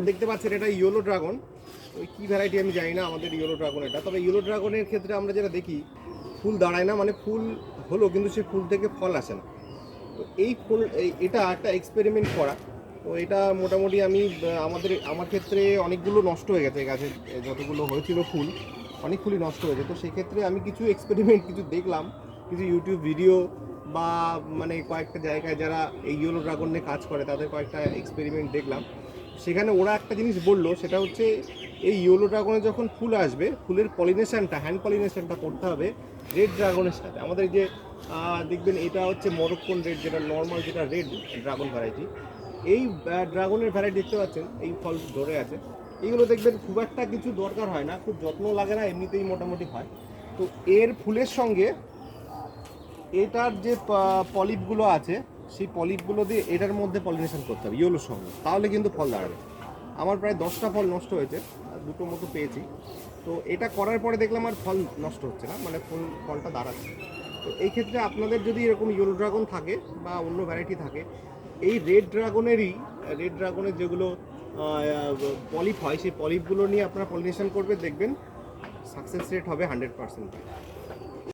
দেখতে পাচ্ছেন এটা ইয়েলো ড্রাগন। ওই কী ভ্যারাইটি আমি জানি না, আমাদের ইয়েলো ড্রাগন এটা। তবে ইয়েলো ড্রাগনের ক্ষেত্রে আমরা যেটা দেখি, ফুল দাঁড়ায় না, মানে ফুল হলো কিন্তু সে ফুল থেকে ফল আসে না। তো এই ফুল এটা একটা এক্সপেরিমেন্ট করা। তো এটা মোটামুটি আমি আমার ক্ষেত্রে অনেকগুলো নষ্ট হয়ে গেছে গাছে, যতগুলো হয়েছিল ফুল অনেক ফুলই নষ্ট হয়েছে। তো সেক্ষেত্রে আমি কিছু এক্সপেরিমেন্ট কিছু দেখলাম, কিছু ইউটিউব ভিডিও বা মানে কয়েকটা জায়গায় যারা এই ইয়েলো ড্রাগন নিয়ে কাজ করে তাদের কয়েকটা এক্সপেরিমেন্ট দেখলাম। সেখানে ওরা একটা জিনিস বললো, সেটা হচ্ছে এই ইয়েলো ড্রাগনে যখন ফুল আসবে, ফুলের পলিনেশনটা, হ্যান্ড পলিনেশনটা করতে হবে রেড ড্রাগনের সাথে। আমাদের যে দেখবেন এটা হচ্ছে মরক্কন রেড, যেটা নর্মাল, যেটা রেড ড্রাগন ভ্যারাইটি। এই ড্রাগনের ভ্যারাইটি দেখতে পাচ্ছেন, এই ফল ধরে আছে। এইগুলো দেখবেন খুব একটা কিছু দরকার হয় না, খুব যত্ন লাগে না, এমনিতেই মোটামুটি হয়। তো এর ফুলের সঙ্গে এটার যে পলিপগুলো আছে, সেই পলিপগুলো দিয়ে এটার মধ্যে পলিনেশন করতে হবে ইয়েলোর সঙ্গে, তাহলে কিন্তু ফল দাঁড়াবে। আমার প্রায় 10টা ফল নষ্ট হয়েছে, আর 2টো মতো পেয়েছি। তো এটা করার পরে দেখলাম আর ফল নষ্ট হচ্ছে না, মানে ফলটা দাঁড়াচ্ছে। তো এই ক্ষেত্রে আপনাদের যদি এরকম ইয়েলো ড্রাগন থাকে বা অন্য ভ্যারাইটি থাকে, এই রেড ড্রাগনের যেগুলো পলিপ হয়, সেই পলিপগুলো নিয়ে আপনারা পলিনেশন করবে, দেখবেন সাকসেস রেট হবে 100%।